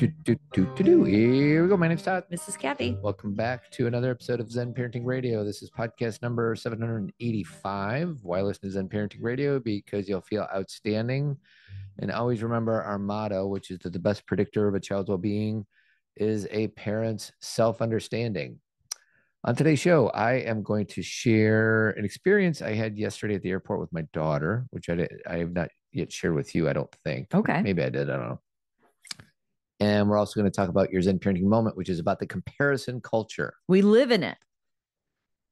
Here we go. My name's Todd. Mrs. Cathy. Welcome back to another episode of Zen Parenting Radio. This is podcast number 785. Why listen to Zen Parenting Radio? Because you'll feel outstanding. And always remember our motto, which is that the best predictor of a child's well-being is a parent's self-understanding. On today's show, I am going to share an experience I had yesterday at the airport with my daughter, which I have not yet shared with you, I don't think. Okay. Maybe I did. I don't know. And we're also going to talk about your Zen parenting moment, which is about the comparison culture. We live in it.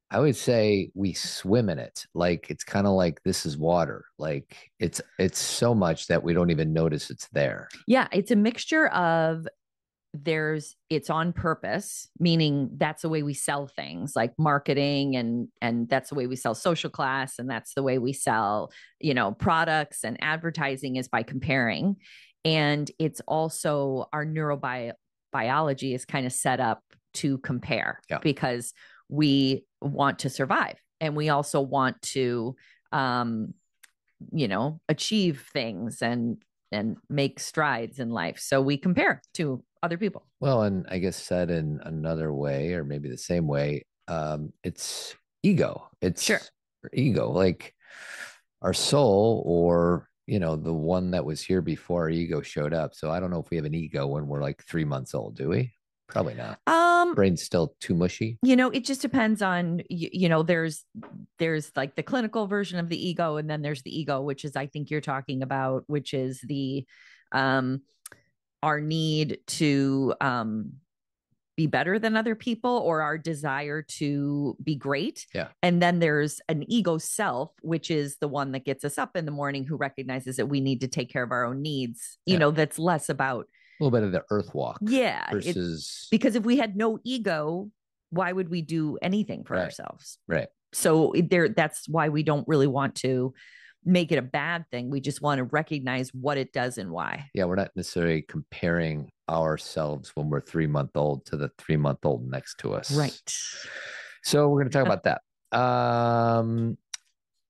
I would say we swim in it. Like, it's kind of like this is water. Like it's so much that we don't even notice it's there. Yeah. It's a mixture of it's on purpose, meaning that's the way we sell things like marketing and that's the way we sell social class. And that's the way we sell, products, and advertising is by comparing. And it's also our neurobiology is kind of set up to compare because we want to survive. And we also want to, achieve things and make strides in life. So we compare to other people. Well, and I guess said in another way, or maybe the same way, it's ego. It's ego, like our soul, or the one that was here before our ego showed up. So I don't know if we have an ego when we're like 3 months old, do we? Probably not. Brain's still too mushy. It just depends on, there's like the clinical version of the ego. And then there's the ego, which is, I think you're talking about, which is the, our need to, be better than other people, or our desire to be great. Yeah. And then there's an ego self, which is the one that gets us up in the morning, who recognizes that we need to take care of our own needs. That's less about a little bit of the earth walk. Yeah. Versus because if we had no ego, why would we do anything for ourselves? Right. So that's why we don't really want to make it a bad thing. We just want to recognize what it does and why. Yeah. We're not necessarily comparing ourselves when we're 3 month old to the 3 month old next to us. Right. So we're going to talk about that.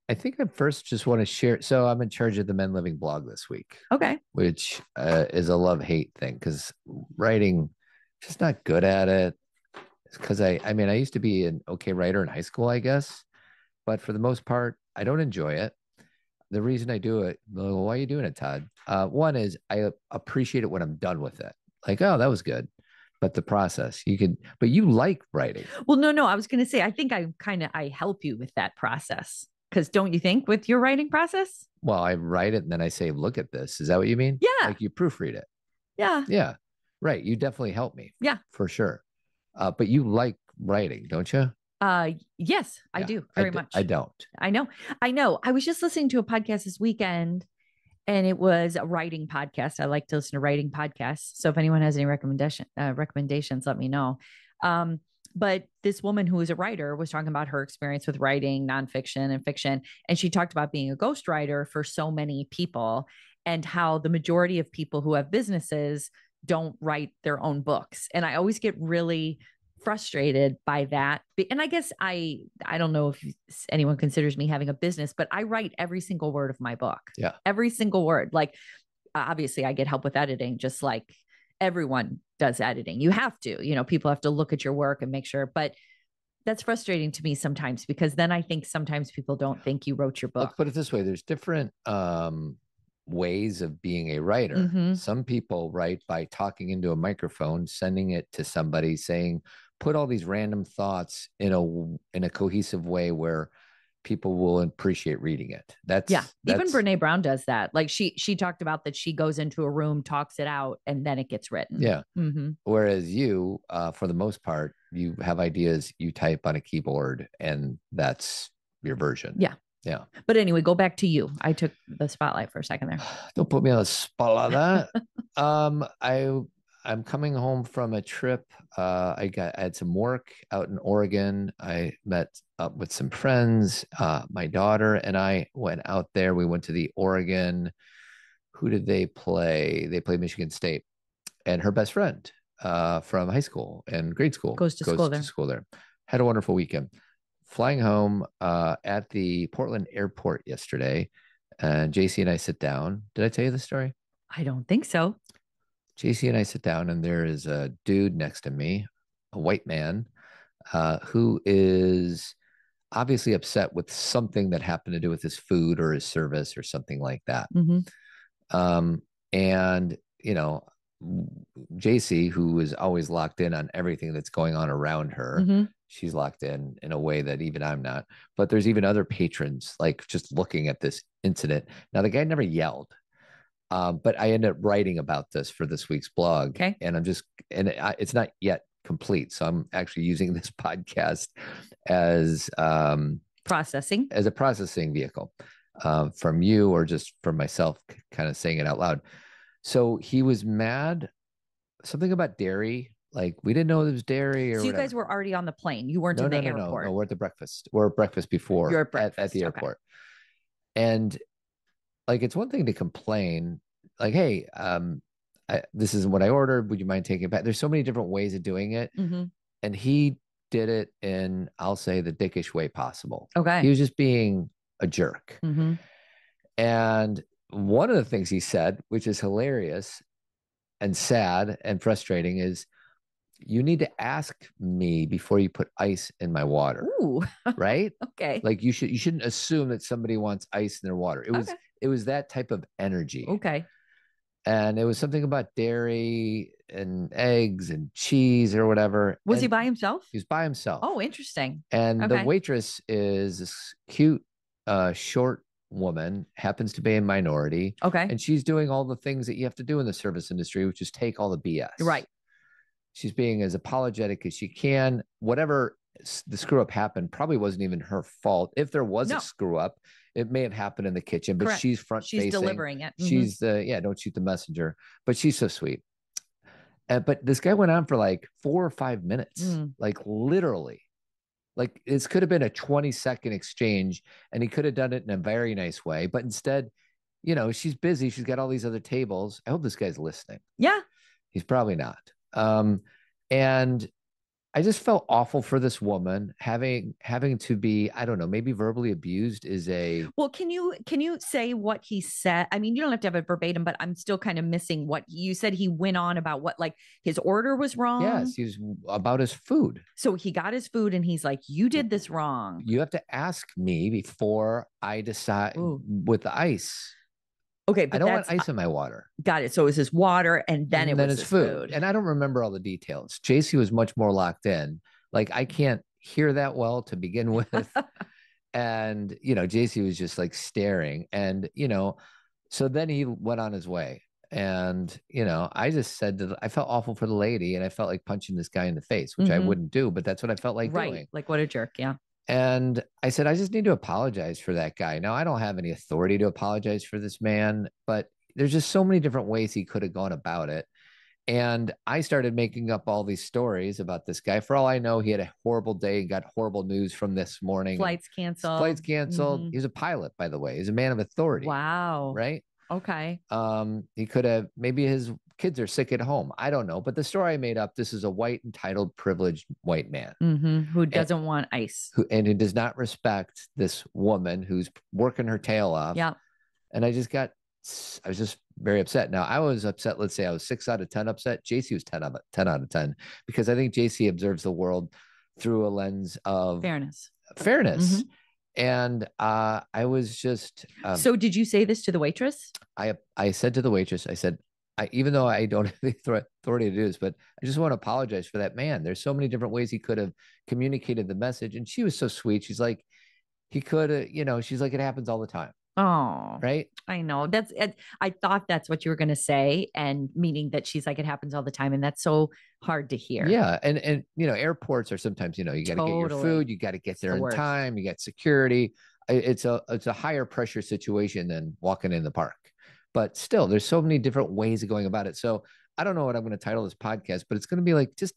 I think I first just want to share. So I'm in charge of the Men Living blog this week. Okay. Which is a love-hate thing, because writing, just not good at it. Because I used to be an okay writer in high school, I guess. But for the most part, I don't enjoy it. The reason I do it, well, why are you doing it, Todd? One is I appreciate it when I'm done with it. Like, oh, that was good. But the process, but you like writing. Well, no, I was going to say, I think I help you with that process. Because don't you think with your writing process? Well, I write it and then I say, look at this. Is that what you mean? Yeah. Like you proofread it. Yeah. Yeah. Right. You definitely help me. Yeah. For sure. But you like writing, don't you? Yes, I do very much. I don't. I know. I was just listening to a podcast this weekend, and it was a writing podcast. I like to listen to writing podcasts. So if anyone has any recommendations, let me know. But this woman who is a writer was talking about her experience with writing nonfiction and fiction. And she talked about being a ghostwriter for so many people, and how the majority of people who have businesses don't write their own books. And I always get really frustrated by that. And I guess I don't know if anyone considers me having a business, but I write every single word of my book. Yeah. Every single word. Like, obviously I get help with editing, just like everyone does editing. You have to, people have to look at your work and make sure, but that's frustrating to me sometimes, because then I think sometimes people don't think you wrote your book. Let's put it this way. There's different ways of being a writer. Mm-hmm. Some people write by talking into a microphone, sending it to somebody, saying, put all these random thoughts in a cohesive way where people will appreciate reading it. Even Brene Brown does that. Like she talked about that. She goes into a room, talks it out, and then it gets written. Yeah. Mm-hmm. Whereas you, for the most part, you have ideas, you type on a keyboard, and that's your version. Yeah. Yeah. But anyway, go back to you. I took the spotlight for a second there. Don't put me on the spot like that. I'm coming home from a trip. I had some work out in Oregon. I met up with some friends. My daughter and I went out there. We went to the Oregon. Who did they play? They played Michigan State. And her best friend from high school and grade school goes to school there. Had a wonderful weekend. Flying home at the Portland airport yesterday, and JC and I sit down. Did I tell you the story? I don't think so. JC and I sit down, and there is a dude next to me, a white man, who is obviously upset with something that happened to do with his food or his service or something like that. Mm-hmm. And, JC, who is always locked in on everything that's going on around her, Mm-hmm. she's locked in a way that even I'm not. But there's even other patrons, like just looking at this incident. Now, the guy never yelled. But I ended up writing about this for this week's blog. Okay. And it's not yet complete. So I'm actually using this podcast as Processing. as a processing vehicle from you, or just from myself, kind of saying it out loud. So he was mad, something about dairy. Like, we didn't know it was dairy or So you whatever. guys were already on the plane. You weren't in the airport. No, we're at the breakfast. We're at breakfast before. You're at breakfast. At the airport. And like, it's one thing to complain, like, hey, this isn't what I ordered. Would you mind taking it back? There's so many different ways of doing it. Mm-hmm. And he did it in, I'll say, the dickish way possible. Okay. He was just being a jerk. Mm-hmm. And one of the things he said, which is hilarious and sad and frustrating, is, you need to ask me before you put ice in my water. Ooh. Right? Okay. Like, you shouldn't assume that somebody wants ice in their water. It was that type of energy. Okay. And it was something about dairy and eggs and cheese or whatever. Was he by himself? He was by himself. Oh, interesting. And the waitress is this cute, short woman, happens to be a minority. Okay. And she's doing all the things that you have to do in the service industry, which is take all the BS. Right. She's being as apologetic as she can. Whatever the screw up happened probably wasn't even her fault. If there was a screw up, it may have happened in the kitchen, but she's front facing. She's delivering it. Mm-hmm. She's don't shoot the messenger, but she's so sweet. But this guy went on for like 4 or 5 minutes, like literally. Like, this could have been a 20-second exchange, and he could have done it in a very nice way. But instead, she's busy. She's got all these other tables. I hope this guy's listening. Yeah. He's probably not. And I just felt awful for this woman having to be, I don't know, maybe verbally abused is a. Well, can you say what he said? I mean, you don't have to have it verbatim, but I'm still kind of missing what you said. He went on about what, like, his order was wrong. Yes, he was about his food. So he got his food and he's like, you did this wrong. You have to ask me before I decide with the ice. Okay, but I don't want ice in my water. Got it. So it was his water, and then it was his food. And I don't remember all the details. JC was much more locked in. Like, I can't hear that well to begin with. And, JC was just like staring. And, so then he went on his way. And, I just said I felt awful for the lady, and I felt like punching this guy in the face, which I wouldn't do, but that's what I felt like doing. Like, what a jerk. Yeah. And I said, I just need to apologize for that guy. Now, I don't have any authority to apologize for this man, but there's just so many different ways he could have gone about it. And I started making up all these stories about this guy. For all I know, he had a horrible day and got horrible news from this morning. Flights canceled. Mm-hmm. He was a pilot, by the way. He's a man of authority. Wow. Right? Okay. He could have, maybe his kids are sick at home. I don't know. But the story I made up, this is a white, entitled, privileged white man who doesn't want ice. Who does not respect this woman who's working her tail off. Yeah. And I was just very upset. Now, I was upset. Let's say I was 6 out of 10 upset. JC was 10 out of 10, because I think JC observes the world through a lens of fairness. Mm-hmm. And I was just. So did you say this to the waitress? I said to the waitress, I said, even though I don't have the authority to do this, but I just want to apologize for that man. There's so many different ways he could have communicated the message. And she was so sweet. She's like, he could have, she's like, it happens all the time. Oh, right. I know I thought that's what you were going to say, and meaning that she's like, it happens all the time. And that's so hard to hear. Yeah. And airports are sometimes, you got to get your food, you got to get there in time, you got security. It's a higher pressure situation than walking in the park, but still there's so many different ways of going about it. So I don't know what I'm going to title this podcast, but it's going to be like, just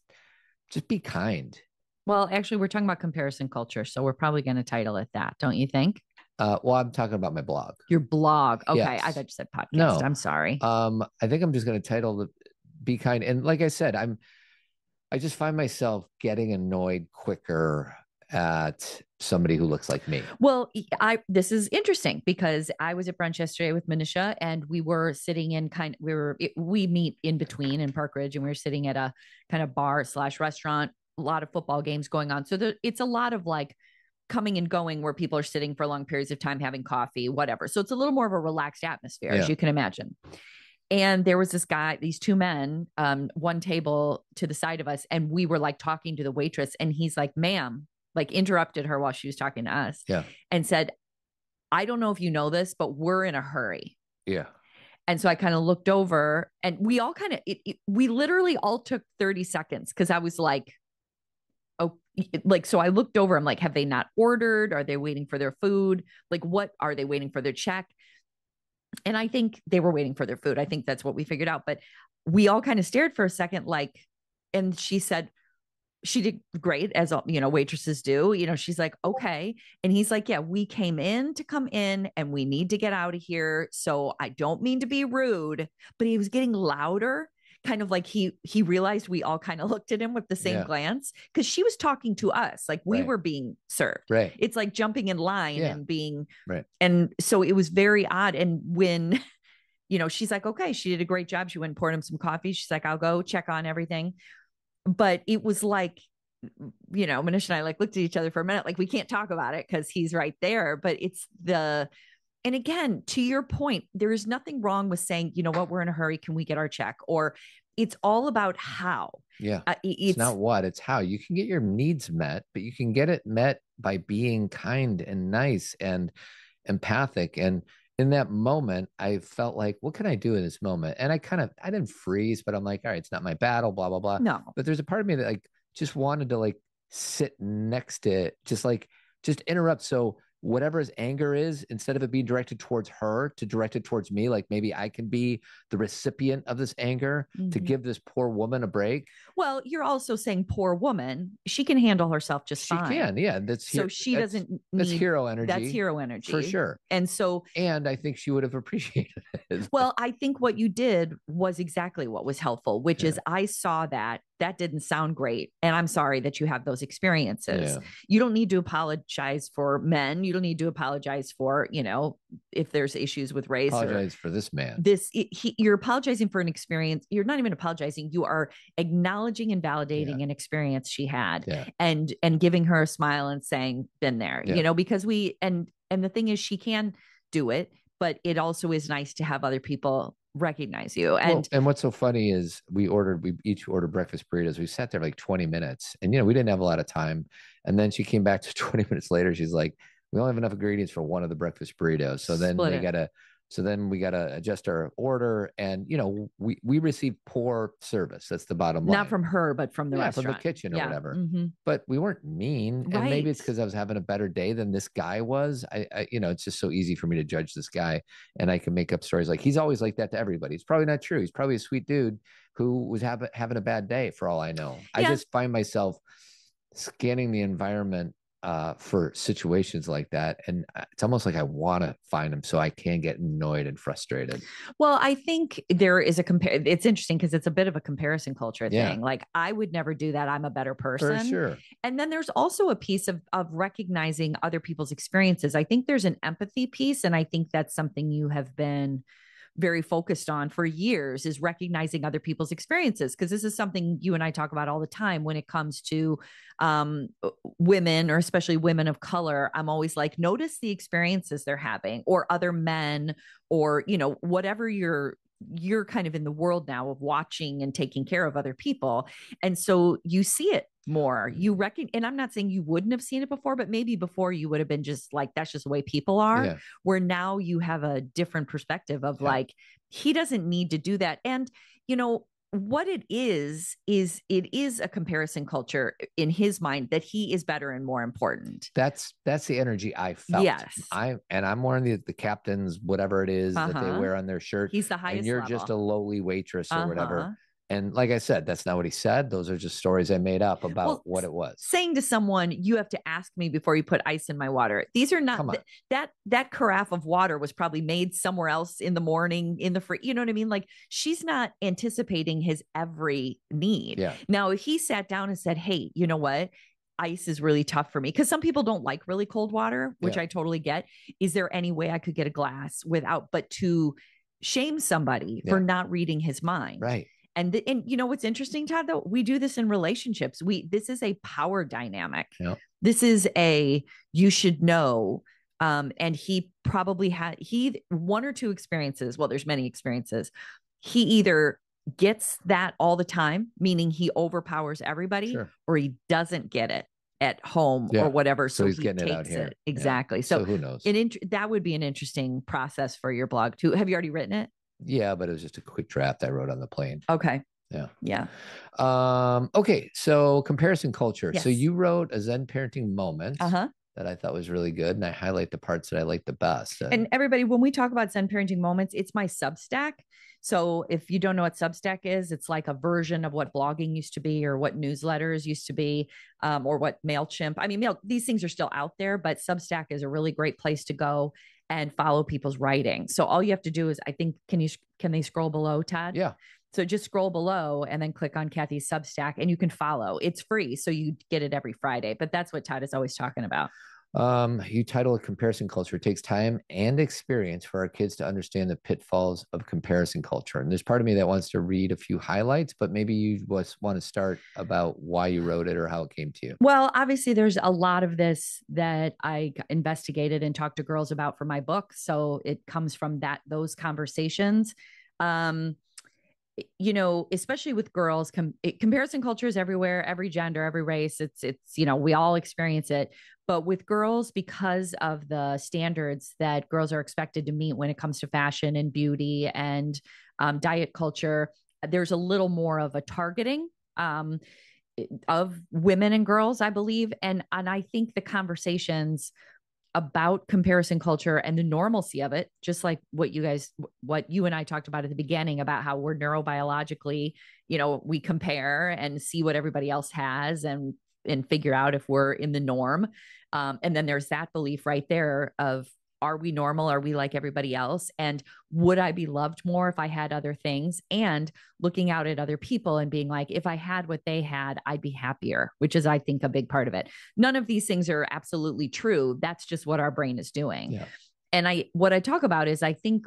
be kind. Well, actually we're talking about comparison culture, so we're probably going to title it that. Don't you think? Well, I'm talking about my blog. Your blog. Okay. Yes. I thought you said podcast. No. I'm sorry. I think I'm just going to title the Be Kind. And like I said, I just find myself getting annoyed quicker at somebody who looks like me? Well, this is interesting because I was at brunch yesterday with Manisha, and we were sitting in we meet in between in Park Ridge, and we were sitting at a kind of bar/restaurant, a lot of football games going on. So it's a lot of like coming and going where people are sitting for long periods of time, having coffee, whatever. So it's a little more of a relaxed atmosphere, as you can imagine. And there was these two men, one table to the side of us, and we were like talking to the waitress, and he's like, "Ma'am," like interrupted her while she was talking to us, and said, "I don't know if you know this, but we're in a hurry." Yeah. And so I kind of looked over, and we all kind of, we literally all took 30 seconds because I was like, oh, like, so I looked over, I'm like, have they not ordered? Are they waiting for their food? Like, what are they waiting for their check? And I think they were waiting for their food. I think that's what we figured out. But we all kind of stared for a second, like, and she said, she did great, as waitresses do. She's like, okay. And he's like, yeah, we came in to come in and we need to get out of here. So I don't mean to be rude, but he was getting louder. Kind of like he realized we all kind of looked at him with the same glance, because she was talking to us like we were being served. Right. It's like jumping in line and being right. And so it was very odd. And when, she's like, okay, she did a great job. She went and poured him some coffee. She's like, I'll go check on everything. But it was like, Manish and I like looked at each other for a minute, like we can't talk about it because he's right there. But and again, to your point, there is nothing wrong with saying, you know what, we're in a hurry. Can we get our check? Or it's all about how. Yeah. It's not what, it's how. You can get your needs met, but you can get it met by being kind and nice and empathic. And in that moment, I felt like, what can I do in this moment? And I didn't freeze, but I'm like, all right, it's not my battle, blah, blah, blah. No. But there's a part of me that like just wanted to like sit next to it, just interrupt. So whatever his anger is, instead of it being directed towards her, to direct it towards me, like maybe I can be the recipient of this anger to give this poor woman a break. Well, you're also saying poor woman. She can handle herself just fine. She can, yeah. That's hero energy. That's hero energy. For sure. And I think she would have appreciated it. Well, I think what you did was exactly what was helpful, which is I saw that didn't sound great. And I'm sorry that you have those experiences. Yeah. You don't need to apologize for men. You don't need to apologize for, if there's issues with race. Apologize for this man. You're apologizing for an experience. You're not even apologizing. You are acknowledging and validating an experience she had and giving her a smile and saying, been there, because and the thing is, she can do it, but it also is nice to have other people recognize you. And what's so funny is we each ordered breakfast burritos. We sat there like 20 minutes and, we didn't have a lot of time. And then she came back to 20 minutes later. She's like, we only have enough ingredients for one of the breakfast burritos. So then we got to adjust our order. And, we received poor service. That's the bottom line. Not from her, but from the restaurant. From the kitchen or whatever. Mm-hmm. But we weren't mean. Right. And maybe it's because I was having a better day than this guy was. I it's just so easy for me to judge this guy. And I can make up stories like he's always like that to everybody. It's probably not true. He's probably a sweet dude who was having a bad day for all I know. Yeah. I just find myself scanning the environment for situations like that. And it's almost like I want to find them so I can get annoyed and frustrated. Well, I think there is it's interesting because it's a bit of a comparison culture thing. Like I would never do that. I'm a better person. For sure. And then there's also a piece of recognizing other people's experiences. I think there's an empathy piece. And I think that's something you have been very focused on for years, is recognizing other people's experiences. Because this is something you and I talk about all the time when it comes to women, or especially women of color. I'm always like, notice the experiences they're having, or other men, or, whatever you're kind of in the world now of watching and taking care of other people. And so you see it more. You reckon, and I'm not saying you wouldn't have seen it before, but maybe before you would have been just like, that's just the way people are. Yeah. Where now you have a different perspective of like, he doesn't need to do that. And, what it is it is a comparison culture in his mind, that he is better and more important. That's the energy I felt. Yes. I'm wearing the captain's, whatever it is that they wear on their shirt. He's the highest and you're level. Just a lowly waitress or whatever. And like I said, that's not what he said. Those are just stories I made up about what it was. Saying to someone, you have to ask me before you put ice in my water. These are not that carafe of water was probably made somewhere else in the morning in the free. You know what I mean? Like, she's not anticipating his every need. Yeah. Now, if he sat down and said, hey, you know what? ice is really tough for me because some people don't like really cold water, which Yeah. I totally get. Is there any way I could get a glass without, but to shame somebody for not reading his mind? Right. And you know what's interesting, Todd, though? We do this in relationships. This is a power dynamic. Yeah. This is you should know. And he probably had one or two experiences. Well, there's many experiences. He either gets that all the time, meaning he overpowers everybody, or he doesn't get it at home or whatever. So he's he getting takes it out here. Exactly. Yeah. So who knows? That would be an interesting process for your blog too. Have you already written it? Yeah, but it was just a quick draft I wrote on the plane. Okay. Yeah. Yeah. Okay. So comparison culture. Yes. So you wrote a Zen parenting moment Uh-huh. that I thought was really good. And I highlight the parts that I like the best. And everybody, when we talk about Zen parenting moments, it's my Substack. So if you don't know what Substack is, it's like a version of what blogging used to be, or what newsletters used to be, or what MailChimp. I mean, these things are still out there, but Substack is a really great place to go and follow people's writing. So all you have to do is, I think, can they scroll below, Todd? Yeah. So just scroll below and then click on Cathy's Substack and you can follow. It's free. So you get it every Friday, but that's what Todd is always talking about. You title it Comparison Culture. It takes time and experience for our kids to understand the pitfalls of comparison culture. And there's part of me that wants to read a few highlights, but maybe you want to start about why you wrote it or how it came to you. Well, obviously there's a lot of this that I investigated and talked to girls about for my book. So it comes from those conversations. You know, especially with girls, comparison culture is everywhere, every gender, every race. It's, you know, we all experience it. But with girls, because of the standards that girls are expected to meet when it comes to fashion and beauty and diet culture, there's a little more of a targeting of women and girls, I believe. And I think the conversations about comparison culture and the normalcy of it, just like what you and I talked about at the beginning about how we're neurobiologically, you know, we compare and see what everybody else has and figure out if we're in the norm. And then there's that belief right there of, are we normal? Are we like everybody else? And would I be loved more if I had other things? And looking out at other people and being like, if I had what they had, I'd be happier, which is, I think, a big part of it. None of these things are absolutely true. That's just what our brain is doing. Yeah. And what I talk about is,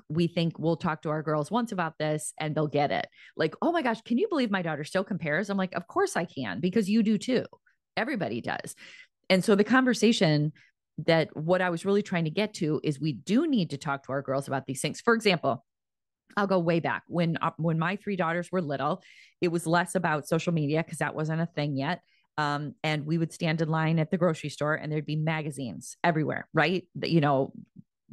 we think we'll talk to our girls once about this and they'll get it. Like, oh my gosh, can you believe my daughter still compares? I'm like, of course I can, because you do too. Everybody does. And so the conversation that what I was really trying to get to is, we do need to talk to our girls about these things. For example, I'll go way back when my three daughters were little. It was less about social media because that wasn't a thing yet. And we would stand in line at the grocery store and there'd be magazines everywhere, right? You know,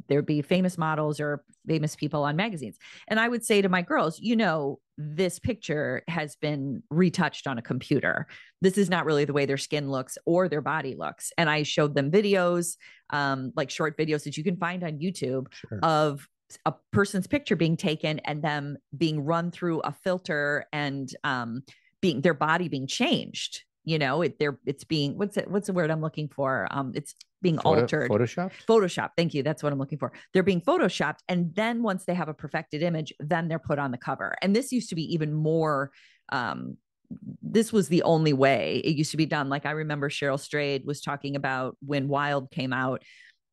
there'd be famous models or famous people on magazines. And I would say to my girls, you know, this picture has been retouched on a computer. This is not really the way their skin looks or their body looks. And I showed them videos, like short videos that you can find on YouTube of a person's picture being taken and them being run through a filter and their body being changed. You know, it's being, what's the word I'm looking for? It's being altered. Photoshopped. Thank you. That's what I'm looking for. They're being photoshopped. And then once they have a perfected image, then they're put on the cover. And this used to be even more, this was the only way it used to be done. Like, I remember Cheryl Strayed was talking about when Wild came out,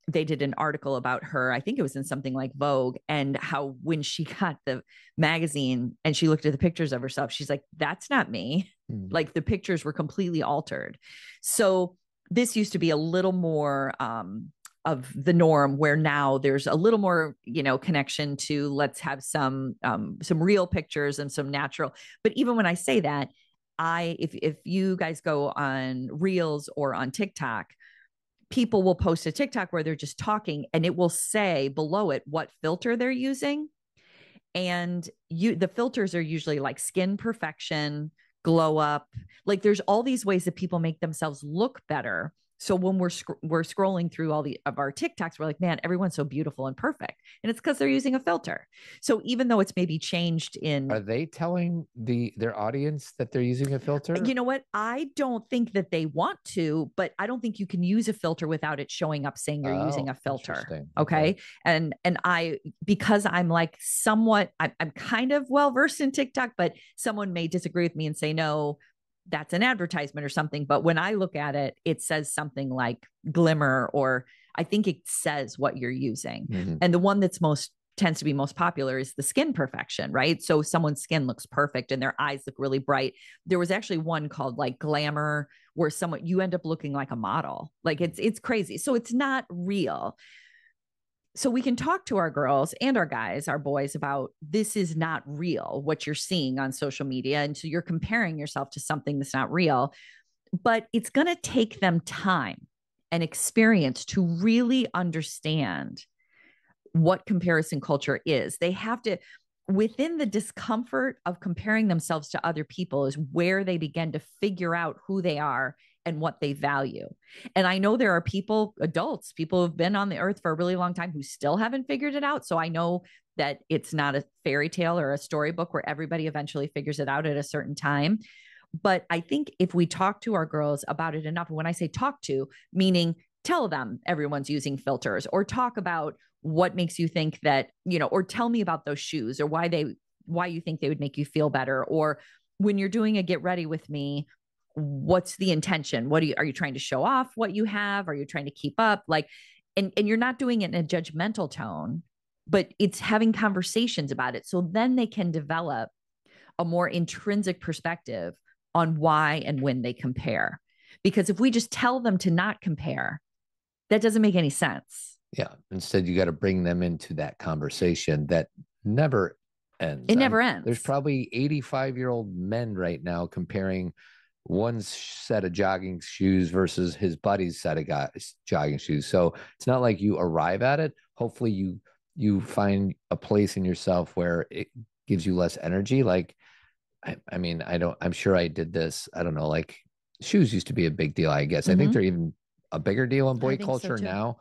they did an article about her. I think it was in something like Vogue, and how when she got the magazine and she looked at the pictures of herself, she's like, that's not me. Like, the pictures were completely altered. So this used to be a little more of the norm, where now there's a little more, you know, connection to, let's have some real pictures and some natural. But even when I say that, if you guys go on Reels or on TikTok, people will post a TikTok where they're just talking and it will say below it what filter they're using. And the filters are usually like skin perfection, glow up. Like, there's all these ways that people make themselves look better. So when we're scrolling through all of our TikToks, we're like, man, everyone's so beautiful and perfect. And it's because they're using a filter. So even though it's maybe changed Are they telling their audience that they're using a filter? You know what? I don't think that they want to, but I don't think you can use a filter without it showing up saying you're using a filter. Okay. And because I'm like somewhat, I'm kind of well-versed in TikTok, but someone may disagree with me and say, no, that's an advertisement or something. But when I look at it, it says something like glimmer, or I think it says what you're using. Mm-hmm. And the one that's tends to be most popular is the skin perfection, right? So someone's skin looks perfect and their eyes look really bright. There was actually one called like glamour, where you end up looking like a model. Like it's crazy. So it's not real. So we can talk to our girls and our guys, our boys, about this is not real, what you're seeing on social media. And so you're comparing yourself to something that's not real, but it's going to take them time and experience to really understand what comparison culture is. They have to, within the discomfort of comparing themselves to other people, is where they begin to figure out who they are and what they value. And I know there are people, adults, people who've been on the earth for a really long time who still haven't figured it out. So I know that it's not a fairy tale or a storybook where everybody eventually figures it out at a certain time. But I think if we talk to our girls about it enough, when I say talk to, meaning tell them everyone's using filters, or talk about what makes you think that, or tell me about those shoes, or why you think they would make you feel better. Or when you're doing a get ready with me, what's the intention? Are you trying to show off what you have? Are you trying to keep up? Like, and you're not doing it in a judgmental tone, but it's having conversations about it. So then they can develop a more intrinsic perspective on why and when they compare. Because if we just tell them to not compare, that doesn't make any sense. Yeah. Instead, you got to bring them into that conversation that never ends. It never ends. There's probably 85-year-old men right now comparing one set of jogging shoes versus his buddy's set of jogging shoes. So it's not like you arrive at it. Hopefully you find a place in yourself where it gives you less energy. Like, I mean, I'm sure I did this. I don't know, like shoes used to be a big deal, I guess. I think they're even a bigger deal in boy culture now.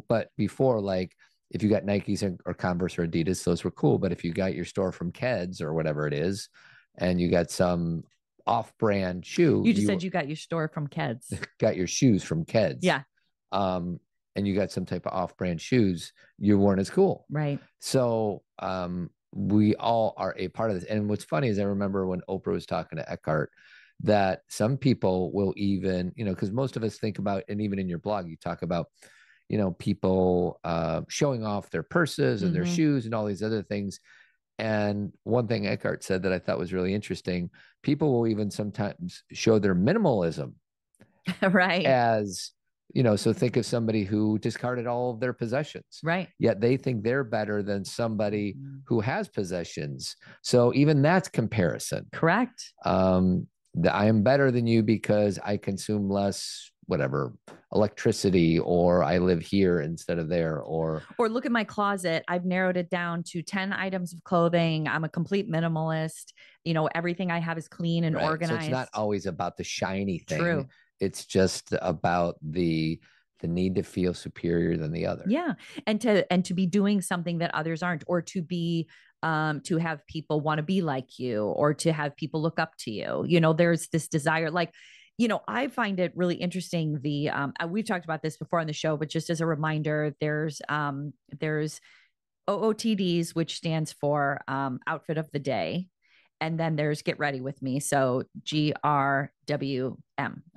But before, like if you got Nikes or Converse or Adidas, those were cool. But if you got your store from Keds or whatever it is, and you got some off-brand shoe. You just said you got your store from Keds. Got your shoes from Keds. Yeah. And you got some type of off-brand shoes, you weren't as cool. Right. So we all are a part of this. And what's funny is I remember when Oprah was talking to Eckhart, that some people will even, because most of us think about, and even in your blog, you talk about, people showing off their purses and their shoes and all these other things. And one thing Eckhart said that I thought was really interesting, people will even sometimes show their minimalism. Right. As, so think of somebody who discarded all of their possessions. Right. Yet they think they're better than somebody who has possessions. So even that's comparison. Correct. I am better than you because I consume less, whatever, electricity, or I live here instead of there, or look at my closet. I've narrowed it down to 10 items of clothing. I'm a complete minimalist. Everything I have is clean and organized. So it's not always about the shiny thing. True. It's just about the need to feel superior than the other. Yeah. And to be doing something that others aren't, or to be to have people want to be like you, or to have people look up to you. There's this desire, like, I find it really interesting. We've talked about this before on the show, but just as a reminder, there's OOTDs, which stands for outfit of the day. And then there's get ready with me. So GRWM.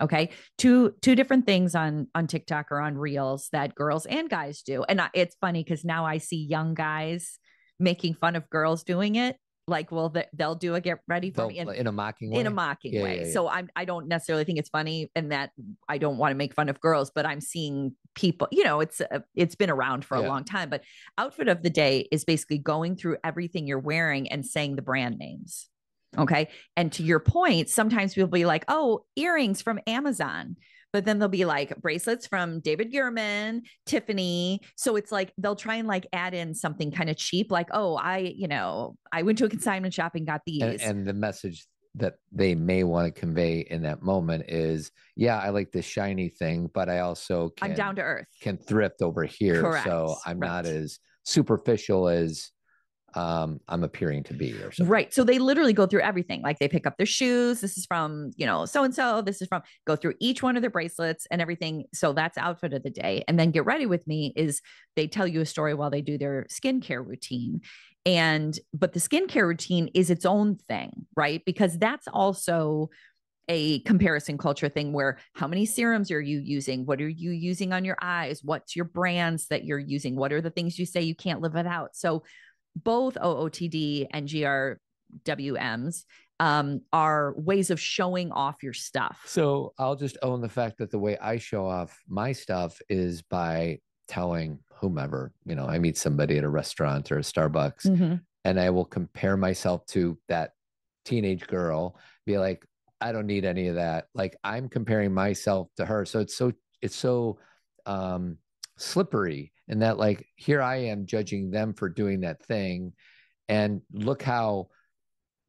Okay. Two different things on TikTok or on Reels that girls and guys do. And it's funny because now I see young guys making fun of girls doing it. Like, well, they'll do a get ready for me in a mocking way. In a mocking way. Yeah. So I don't necessarily think it's funny, and that I don't want to make fun of girls, but I'm seeing people, it's been around for a long time. But outfit of the day is basically going through everything you're wearing and saying the brand names. Okay. And to your point, sometimes people be like, oh, earrings from Amazon. But then they'll be like bracelets from David Yurman, Tiffany. So it's like they'll try and like add in something kind of cheap, like, oh, I went to a consignment shop and got these. And the message that they may want to convey in that moment is, yeah, I like this shiny thing, but I also I'm down to earth. Can thrift over here. Correct. So I'm not as superficial as I'm appearing to be, or something. Right. So they literally go through everything. Like they pick up their shoes. This is from, so-and-so. This is from, go through each one of their bracelets and everything. So that's outfit of the day. And then get ready with me is they tell you a story while they do their skincare routine. But the skincare routine is its own thing, right? Because that's also, a comparison culture thing where how many serums are you using? What are you using on your eyes? What's your brands that you're using? What are the things you say you can't live without? So both OOTD and GRWMs are ways of showing off your stuff. So I'll just own the fact that the way I show off my stuff is by telling whomever, I meet somebody at a restaurant or a Starbucks, and I will compare myself to that teenage girl, be like, I don't need any of that. Like, I'm comparing myself to her. So it's so slippery in that, like, here I am judging them for doing that thing. And look how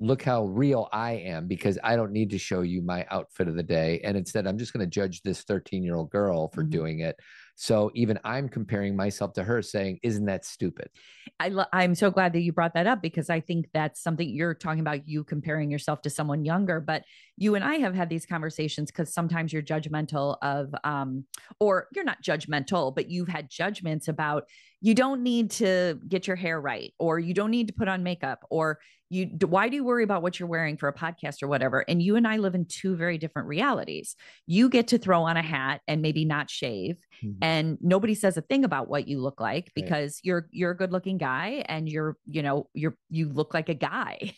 real I am, because I don't need to show you my outfit of the day. And instead, I'm just going to judge this 13-year-old girl for doing it. So even I'm comparing myself to her, saying, isn't that stupid? I'm so glad that you brought that up, because I think that's something you're talking about, you comparing yourself to someone younger. But you and I have had these conversations because sometimes you're judgmental of, or you're not judgmental, but you've had judgments about, you don't need to get your hair right, or you don't need to put on makeup, or why do you worry about what you're wearing for a podcast or whatever? And you and I live in two very different realities. You get to throw on a hat and maybe not shave, and nobody says a thing about what you look like, because you're a good looking guy and you look like a guy.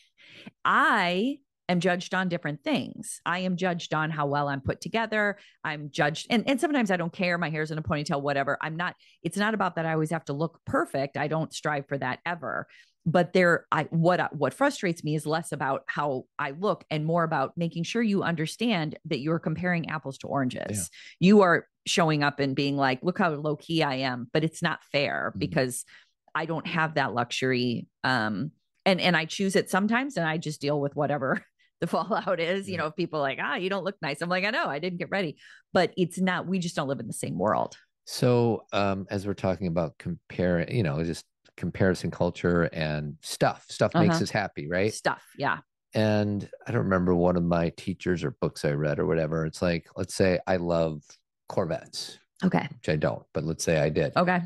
I am judged on different things. I am judged on how well I'm put together. I'm judged. And sometimes I don't care. My hair's in a ponytail, whatever. It's not about that I always have to look perfect. I don't strive for that ever. But what frustrates me is less about how I look and more about making sure you understand that you're comparing apples to oranges. Yeah. You are showing up and being like, look how low key I am, but it's not fair because I don't have that luxury. And I choose it sometimes, and I just deal with whatever the fallout is. Yeah. If people are like, you don't look nice. I'm like, I know, I didn't get ready, but it's not, we just don't live in the same world. So as we're talking about comparing, just comparison culture and stuff makes us happy, right? Stuff. Yeah. And I don't remember one of my teachers or books I read or whatever. It's like, let's say I love Corvettes. Okay. Which I don't, but let's say I did. Okay.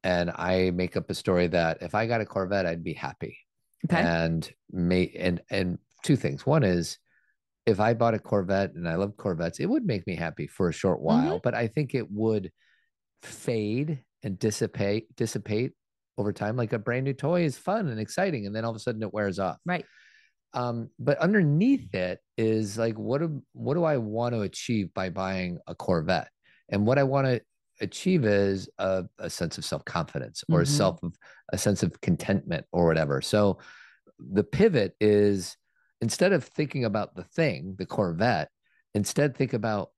And I make up a story that if I got a Corvette, I'd be happy. Okay. And two things. One is, if I bought a Corvette and I love Corvettes, it would make me happy for a short while, but I think it would fade and dissipate over time. Like a brand new toy is fun and exciting, and then all of a sudden it wears off. Right. But underneath it is like, what do I want to achieve by buying a Corvette? And what I want to achieve is a sense of self-confidence, or a sense of contentment, or whatever. So the pivot is, instead of thinking about the thing, the Corvette, instead think about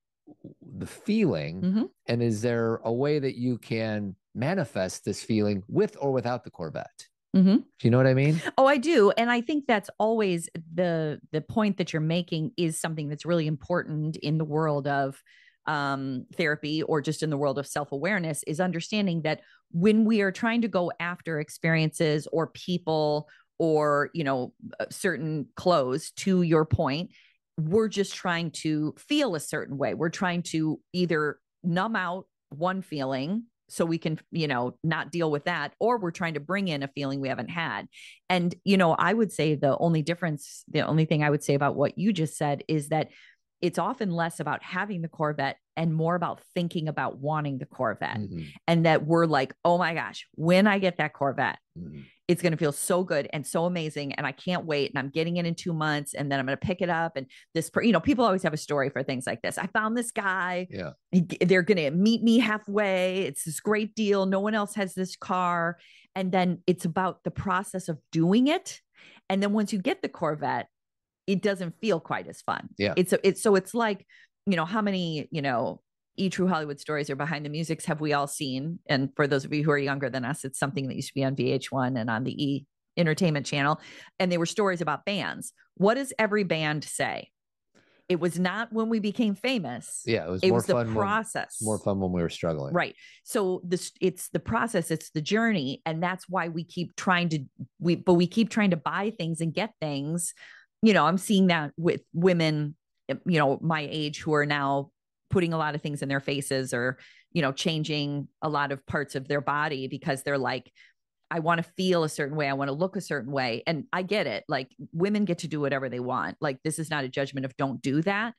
the feeling. And is there a way that you can manifest this feeling with or without the Corvette? Do you know what I mean? Oh, I do. And I think that's always the point that you're making is something that's really important in the world of therapy, or just in the world of self-awareness, is understanding that when we are trying to go after experiences or people or, certain clothes, to your point, we're just trying to feel a certain way. We're trying to either numb out one feeling so we can, not deal with that, or we're trying to bring in a feeling we haven't had. And, I would say the only thing I would say about what you just said is that it's often less about having the Corvette and more about thinking about wanting the Corvette. And that we're like, oh my gosh, when I get that Corvette, it's going to feel so good and so amazing. And I can't wait. And I'm getting it in 2 months, and then I'm going to pick it up. And people always have a story for things like this. I found this guy. Yeah. They're going to meet me halfway. It's this great deal. No one else has this car. And then it's about the process of doing it. And then once you get the Corvette, it doesn't feel quite as fun. Yeah. It's like, how many, True Hollywood Stories or Behind the Musics have we all seen? And for those of you who are younger than us, it's something that used to be on VH1 and on the E Entertainment Channel. And they were stories about bands. What does every band say? It was not when we became famous. Yeah, it was the process. More fun when we were struggling. Right. So it's the process, it's the journey. And that's why we keep trying to buy things and get things. I'm seeing that with women, my age, who are now putting a lot of things in their faces, or, changing a lot of parts of their body, because they're like, I want to feel a certain way. I want to look a certain way. And I get it. Like, women get to do whatever they want. Like, this is not a judgment of don't do that.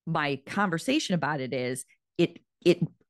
My conversation about it is it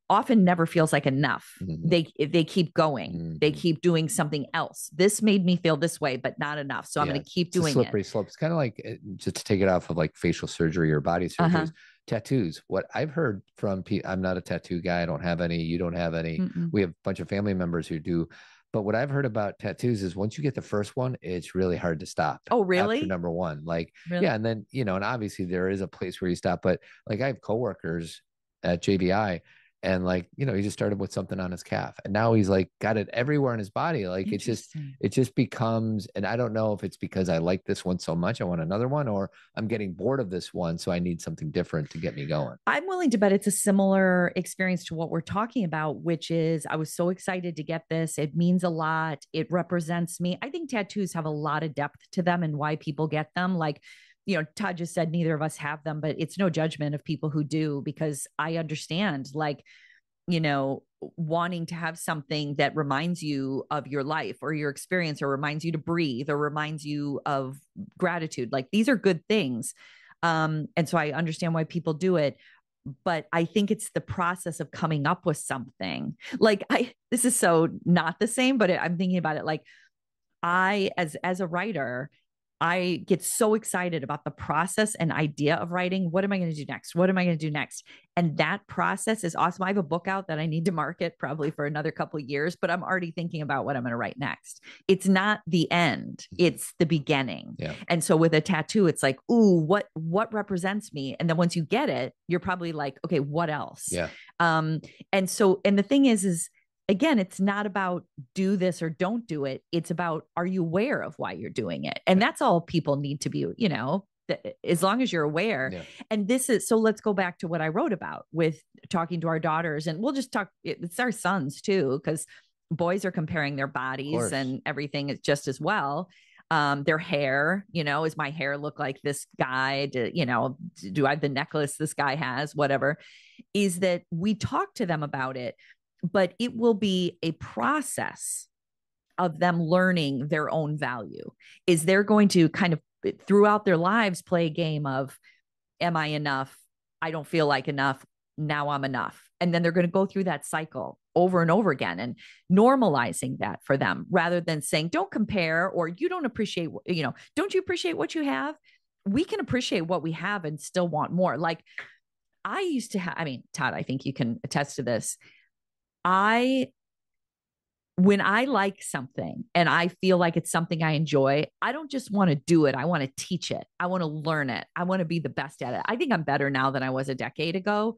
often never feels like enough. Mhm. They keep going. They Mhm. keep doing something else. This made me feel this way, but not enough. So I'm Yeah, going to keep it's a doing slippery it. slope. It's kind of like, just to take it off of like facial surgery or body surgeries, tattoos. What I've heard from people, I'm not a tattoo guy. I don't have any. You don't have any. Mm-mm. We have a bunch of family members who do. But what I've heard about tattoos is once you get the first one, it's really hard to stop. Oh, really? After number one. Like, Really? yeah. And then, and obviously there is a place where you stop. But like, I have coworkers at JBI, and like, he just started with something on his calf, and now he's like got it everywhere in his body. Like, it just becomes, and I don't know if it's because I like this one so much, I want another one, or I'm getting bored of this one, so I need something different to get me going. I'm willing to bet it's a similar experience to what we're talking about, which is I was so excited to get this. It means a lot. It represents me. I think tattoos have a lot of depth to them and why people get them. Like, Todd just said neither of us have them, but it's no judgment of people who do, because I understand, like, wanting to have something that reminds you of your life or your experience, or reminds you to breathe, or reminds you of gratitude. Like, these are good things. And so I understand why people do it, but I think it's the process of coming up with something. Like, this is so not the same, but I'm thinking about it. Like, as a writer, I get so excited about the process and idea of writing. What am I going to do next? What am I going to do next? And that process is awesome. I have a book out that I need to market probably for another couple of years, but I'm already thinking about what I'm going to write next. It's not the end, it's the beginning. Yeah. And so with a tattoo, it's like, ooh, what represents me? And then once you get it, you're probably like, okay, what else? Yeah. And the thing is again, it's not about do this or don't do it. It's about, are you aware of why you're doing it? And that's all people need to be, as long as you're aware. Yeah. And so let's go back to what I wrote about with talking to our daughters, and we'll just talk, it's our sons too, because boys are comparing their bodies and everything just as well. Their hair, does my hair look like this guy? Do I have the necklace this guy has? Whatever. Is that we talk to them about it, but it will be a process of them learning their own value. Is they're going to kind of throughout their lives play a game of, am I enough? I don't feel like enough. Now I'm enough. And then they're going to go through that cycle over and over again, and normalizing that for them, rather than saying, don't compare, or you don't appreciate, don't you appreciate what you have? We can appreciate what we have and still want more. Like, I used to have, Todd, I think you can attest to this. When I like something and I feel like it's something I enjoy, I don't just want to do it. I want to teach it. I want to learn it. I want to be the best at it. I think I'm better now than I was a decade ago.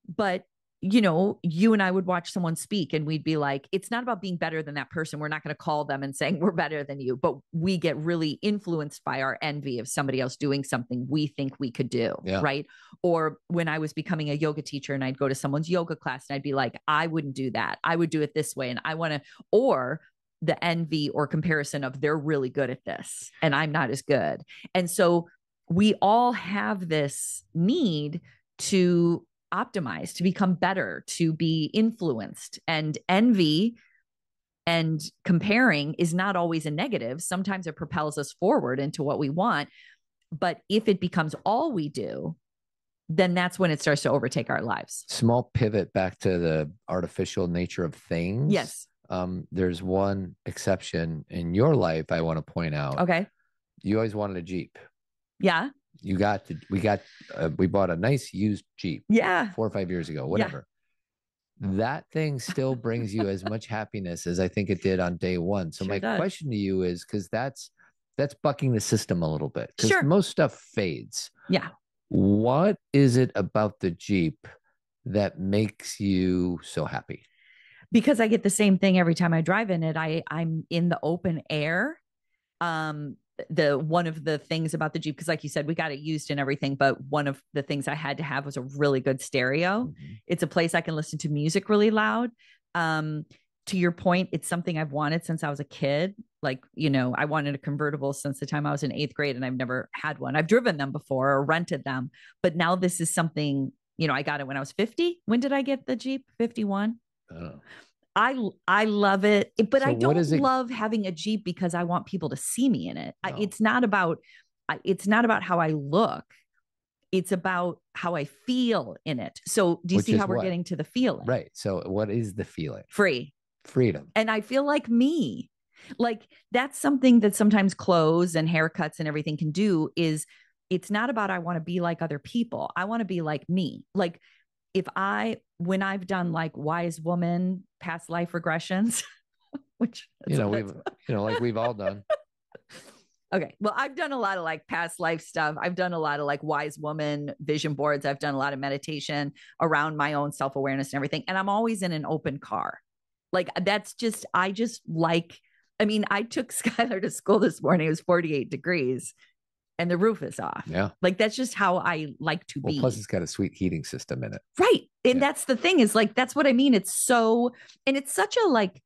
But, you and I would watch someone speak and we'd be like, it's not about being better than that person. We're not going to call them and saying we're better than you, but we get really influenced by our envy of somebody else doing something we think we could do. Yeah. Right. Or when I was becoming a yoga teacher and I'd go to someone's yoga class and I'd be like, I wouldn't do that. I would do it this way. And I want to, or the envy or comparison of they're really good at this and I'm not as good. And so we all have this need to optimize, to become better, to be influenced. And envy and comparing is not always a negative. Sometimes it propels us forward into what we want. But if it becomes all we do, then that's when it starts to overtake our lives. Small pivot back to the artificial nature of things. Yes. There's one exception in your life I want to point out. Okay. You always wanted a Jeep. Yeah. We bought a nice used Jeep. Yeah. 4 or 5 years ago, whatever. Yeah. That thing still brings you as much happiness as I think it did on day one. So my question to you is, because that's bucking the system a little bit, because most stuff fades. Yeah. What is it about the Jeep that makes you so happy? Because I get the same thing every time I drive in it. I'm in the open air. One of the things about the Jeep, because like you said, we got it used and everything, but one of the things I had to have was a really good stereo. Mm-hmm. It's a place I can listen to music really loud. To your point, it's something I've wanted since I was a kid. Like, I wanted a convertible since the time I was in 8th grade, and I've never had one. I've driven them before or rented them, but now this is something, I got it when I was 50. When did I get the Jeep? 51. I love it, but So I what is don't it? love having a Jeep because I want people to see me in it. No. It's not about how I look. It's about how I feel in it. So do you Which see is how we're what? getting to the feeling? Right. So what is the feeling? Free. Freedom. And I feel like me. Like that's something that sometimes clothes and haircuts and everything can do is it's not about I want to be like other people. I want to be like me. Like when I've done like wise woman past life regressions, which we've all done. Okay. Well, I've done a lot of like past life stuff. I've done a lot of like wise woman vision boards. I've done a lot of meditation around my own self-awareness and everything. And I'm always in an open car. Like I took Skylar to school this morning. It was 48 degrees and the roof is off. Yeah. Like that's just how I like to be. Plus it's got a sweet heating system in it. Right. And that's the thing is like, that's what I mean. It's such a like,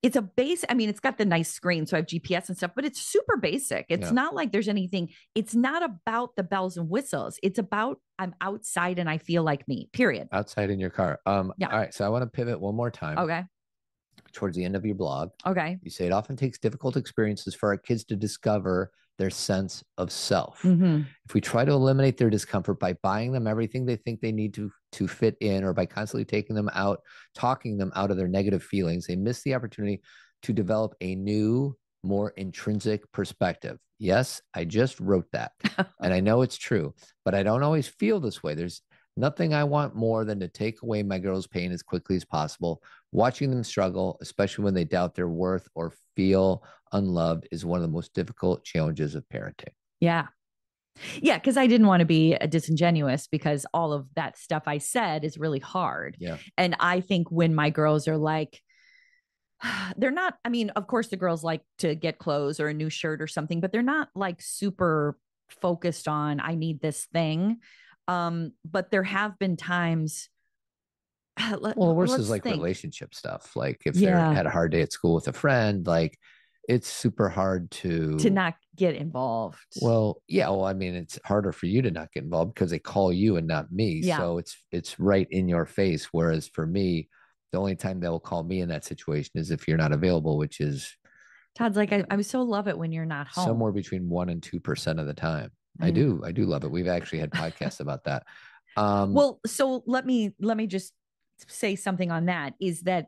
it's a base. I mean, it's got the nice screen, so I have GPS and stuff, but it's super basic. It's not like there's anything. It's not about the bells and whistles. It's about I'm outside and I feel like me, period. Outside in your car. All right. So I want to pivot one more time. Okay. Towards the end of your blog. Okay. You say it often takes difficult experiences for our kids to discover their sense of self. Mm-hmm. If we try to eliminate their discomfort by buying them everything they think they need to fit in, or by constantly taking them out, talking them out of their negative feelings, they miss the opportunity to develop a new, more intrinsic perspective. Yes, I just wrote that. And I know it's true, but I don't always feel this way. There's nothing I want more than to take away my girls' pain as quickly as possible. Watching them struggle, especially when they doubt their worth or feel unloved, is one of the most difficult challenges of parenting. Yeah. Yeah, because I didn't want to be disingenuous because all of that stuff I said is really hard. Yeah. And I think when my girls are like, they're not, I mean, of course the girls like to get clothes or a new shirt or something, but they're not like super focused on, I need this thing. But there have been times. Well, worse is like relationship stuff. Like if they had a hard day at school with a friend, like it's super hard to not get involved. Well, yeah. Well, I mean, it's harder for you to not get involved because they call you and not me. Yeah. So it's right in your face. Whereas for me, the only time they will call me in that situation is if you're not available, which is Todd's like, I so love it when you're not home. Somewhere between 1% and 2% of the time. I do love it. We've actually had podcasts about that. Well, so let me just say something on that is that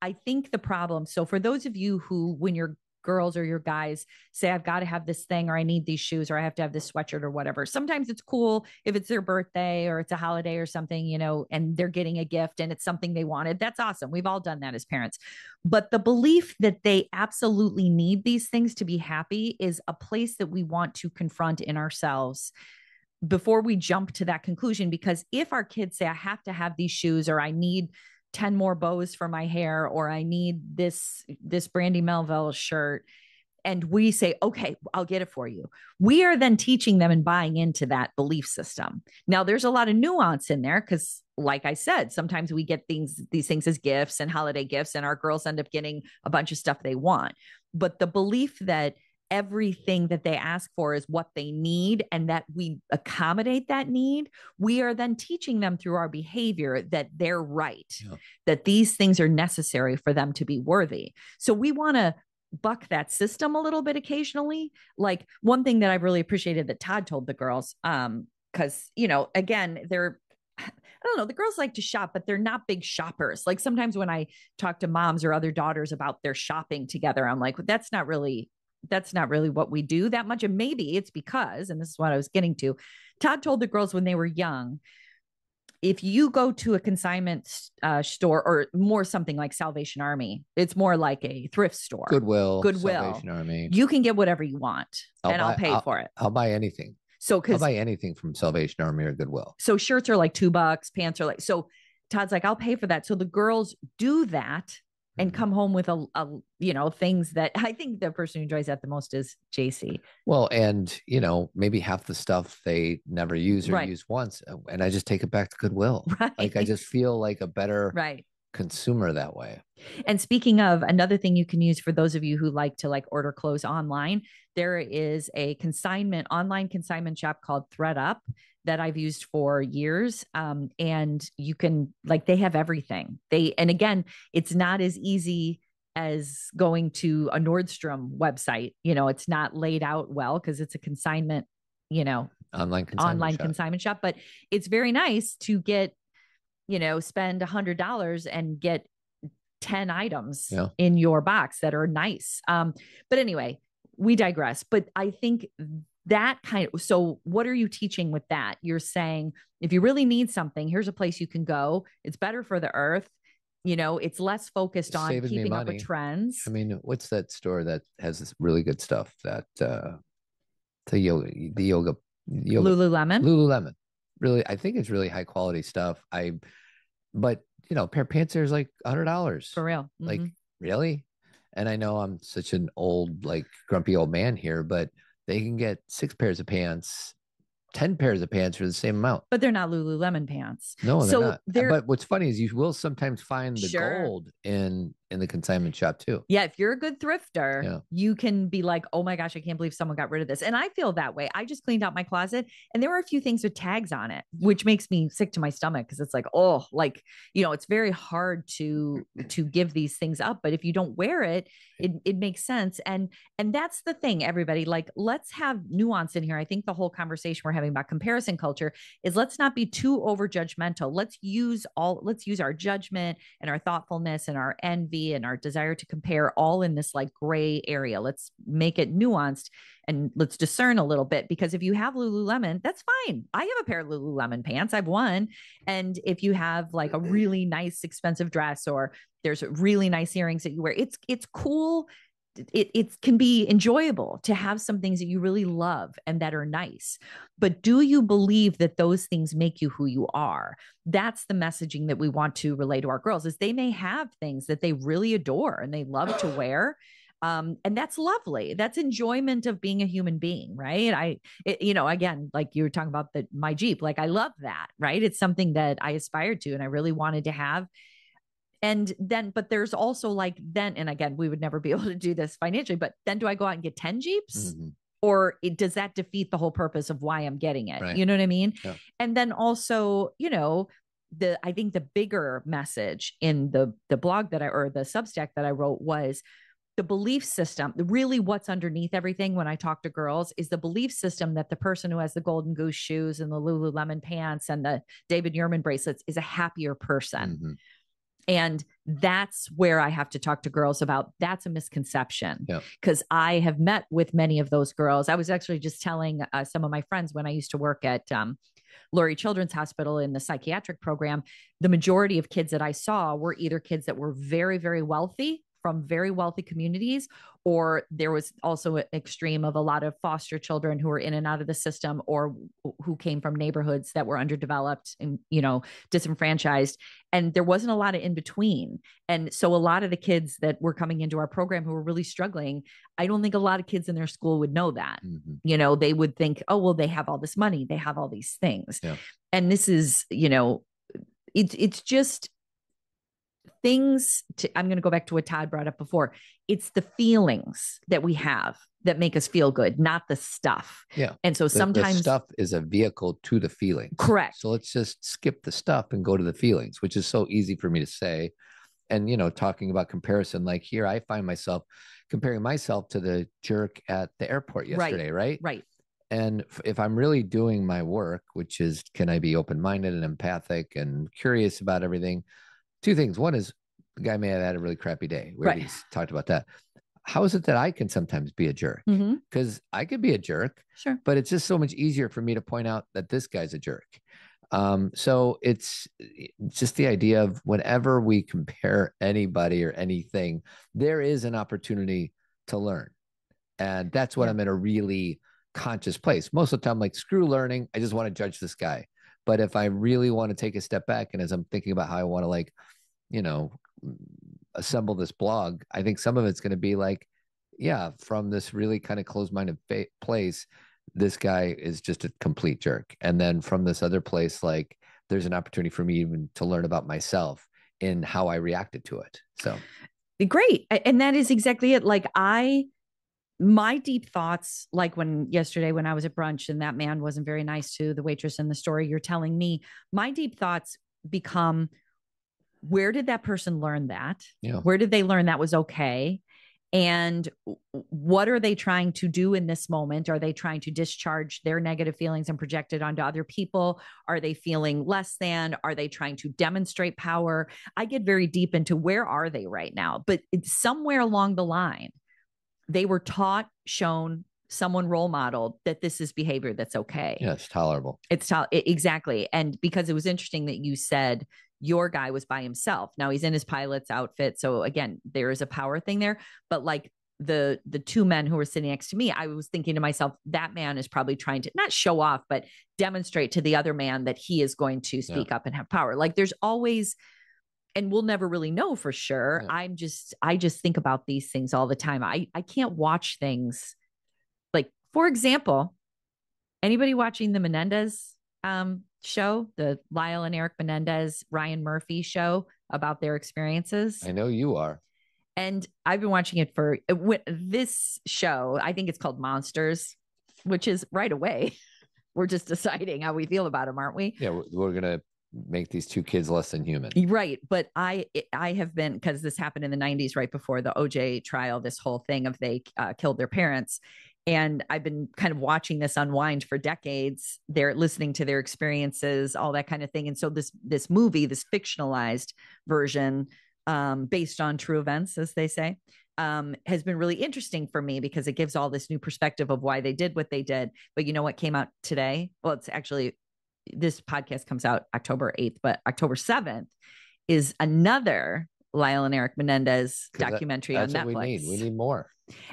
I think the problem. So for those of you who, when your girls or your guys say, I've got to have this thing, or I need these shoes, or I have to have this sweatshirt or whatever. Sometimes it's cool if it's their birthday or it's a holiday or something, and they're getting a gift and it's something they wanted. That's awesome. We've all done that as parents. But the belief that they absolutely need these things to be happy is a place that we want to confront in ourselves before we jump to that conclusion. Because if our kids say, I have to have these shoes, or I need 10 more bows for my hair, or I need this Brandy Melville shirt, and we say, okay, I'll get it for you, we are then teaching them and buying into that belief system. Now there's a lot of nuance in there, because like I said, sometimes we get these things as gifts and holiday gifts, and our girls end up getting a bunch of stuff they want. But the belief that everything that they ask for is what they need, and that we accommodate that need, we are then teaching them through our behavior that they're right, that these things are necessary for them to be worthy. So we want to buck that system a little bit occasionally. Like one thing that I really appreciated that Todd told the girls, because, again, I don't know, the girls like to shop, but they're not big shoppers. Like sometimes when I talk to moms or other daughters about their shopping together, I'm like, that's not really what we do that much. And maybe it's because, and this is what I was getting to, Todd told the girls when they were young, if you go to a consignment store, or more something like Salvation Army, it's more like a thrift store. Goodwill, Salvation Army. You can get whatever you want, I'll pay for it. I'll buy anything. So I'll buy anything from Salvation Army or Goodwill. So shirts are like $2, pants are like, so Todd's like, I'll pay for that. So the girls do that and come home with a things that I think the person who enjoys that the most is JC. Well, and maybe half the stuff they never use or use once, and I just take it back to Goodwill. Right. Like I just feel like a better consumer that way. And speaking of, another thing you can use for those of you who like to order clothes online, there is a online consignment shop called ThredUp. that I've used for years. And you can, like, they have everything. And again, it's not as easy as going to a Nordstrom website. It's not laid out well because it's a consignment, Online consignment shop. But it's very nice to get, spend $100 and get 10 items in your box that are nice. But anyway, we digress. But I think so what are you teaching with that? You're saying, if you really need something, here's a place you can go. It's better for the earth. It's less focused on keeping up with trends. I mean, what's that store that has this really good stuff that, the yoga Lululemon. Really, I think it's really high quality stuff. But a pair of pants there is like $100 for real. Mm-hmm. Like, really? And I know I'm such an old, like, grumpy old man here, but they can get 6 pairs of pants, 10 pairs of pants for the same amount. But they're not Lululemon pants. No, they're not. But what's funny is you will sometimes find the gold in the consignment shop too. Yeah, if you're a good thrifter, you can be like, oh my gosh, I can't believe someone got rid of this. And I feel that way. I just cleaned out my closet and there were a few things with tags on it, which makes me sick to my stomach because it's like, oh, like, it's very hard to give these things up. But if you don't wear it, it makes sense. And that's the thing, everybody. Like, let's have nuance in here. I think the whole conversation we're having about comparison culture is, let's not be too over judgmental. Let's use our judgment and our thoughtfulness and our envy and our desire to compare all in this like gray area. Let's make it nuanced and let's discern a little bit, because if you have Lululemon, that's fine. I have a pair of Lululemon pants. I've one. And if you have like a really nice expensive dress, or there's really nice earrings that you wear, it's cool. It can be enjoyable to have some things that you really love and that are nice. But do you believe that those things make you who you are? That's the messaging that we want to relay to our girls, is they may have things that they really adore and they love to wear. And that's lovely. That's enjoyment of being a human being, right? Again, like you were talking about my Jeep, like I love that, right? It's something that I aspired to and I really wanted to have. But there's also like and again, we would never be able to do this financially, but then do I go out and get 10 Jeeps? Mm-hmm. Or does that defeat the whole purpose of why I'm getting it? Right. You know what I mean? Yeah. And then also, I think the bigger message in the blog or the Substack that I wrote was the belief system. Really what's underneath everything when I talk to girls is the belief system that the person who has the Golden Goose shoes and the Lululemon pants and the David Yurman bracelets is a happier person. Mm-hmm. And that's where I have to talk to girls about. That's a misconception, because I have met with many of those girls. I was actually just telling some of my friends when I used to work at Lurie Children's Hospital in the psychiatric program, the majority of kids that I saw were either kids that were very, very wealthy from very wealthy communities, or there was also an extreme of a lot of foster children who were in and out of the system, or who came from neighborhoods that were underdeveloped and, disenfranchised. And there wasn't a lot of in between. And so a lot of the kids that were coming into our program who were really struggling, I don't think a lot of kids in their school would know that. Mm-hmm. They would think, oh, well, they have all this money, they have all these things. Yeah. And this is, it's just things I'm going to go back to what Todd brought up before. It's the feelings that we have that make us feel good, not the stuff. Yeah. And so sometimes the stuff is a vehicle to the feelings. Correct. So let's just skip the stuff and go to the feelings, which is so easy for me to say. And, talking about comparison, like here, I find myself comparing myself to the jerk at the airport yesterday. Right. Right. And if I'm really doing my work, which is, can I be open-minded and empathic and curious about everything? Two things. One is the guy may have had a really crappy day. We already talked about that. How is it that I can sometimes be a jerk? Because I could be a jerk, sure, but it's just so much easier for me to point out that this guy's a jerk. So it's just the idea of whenever we compare anybody or anything, there is an opportunity to learn. And that's when I'm in a really conscious place. Most of the time, like, screw learning. I just want to judge this guy. But if I really want to take a step back, and as I'm thinking about how I want to, assemble this blog, I think some of it's going to be like, from this really kind of closed-minded place, this guy is just a complete jerk. And then from this other place, like, there's an opportunity for me even to learn about myself in how I reacted to it. So great. And that is exactly it. Like, my deep thoughts, like yesterday when I was at brunch and that man wasn't very nice to the waitress in the story you're telling me, my deep thoughts become, where did that person learn that? Yeah. Where did they learn that was okay? And what are they trying to do in this moment? Are they trying to discharge their negative feelings and project it onto other people? Are they feeling less than? Are they trying to demonstrate power? I get very deep into where are they right now? But it's somewhere along the line, they were taught, shown, someone role modeled that this is behavior that's okay. Yeah, it's tolerable. Exactly. And because it was interesting that you said your guy was by himself. Now he's in his pilot's outfit. So again, there is a power thing there. But like the two men who were sitting next to me, I was thinking to myself, that man is probably trying to not show off, but demonstrate to the other man that he is going to speak up and have power. Like there's always, and we'll never really know for sure. Yeah. I just think about these things all the time. I can't watch things like, for example, anybody watching the Menendez show, the Lyle and Eric Menendez, Ryan Murphy show about their experiences? I know you are. And I've been watching it for this show. I think it's called Monsters, which is right away. We're just deciding how we feel about them, aren't we? Yeah, we're going to make these two kids less than human. Right. But I have been, because this happened in the 90s, right before the OJ trial, this whole thing of they killed their parents. And I've been kind of watching this unwind for decades. They're listening to their experiences, all that kind of thing. And so this movie, this fictionalized version, based on true events, as they say, has been really interesting for me because it gives all this new perspective of why they did what they did. But you know what came out today? Well, it's actually, this podcast comes out October 8th, but October 7th is another Lyle and Eric Menendez documentary on Netflix. That's what we need. We need more.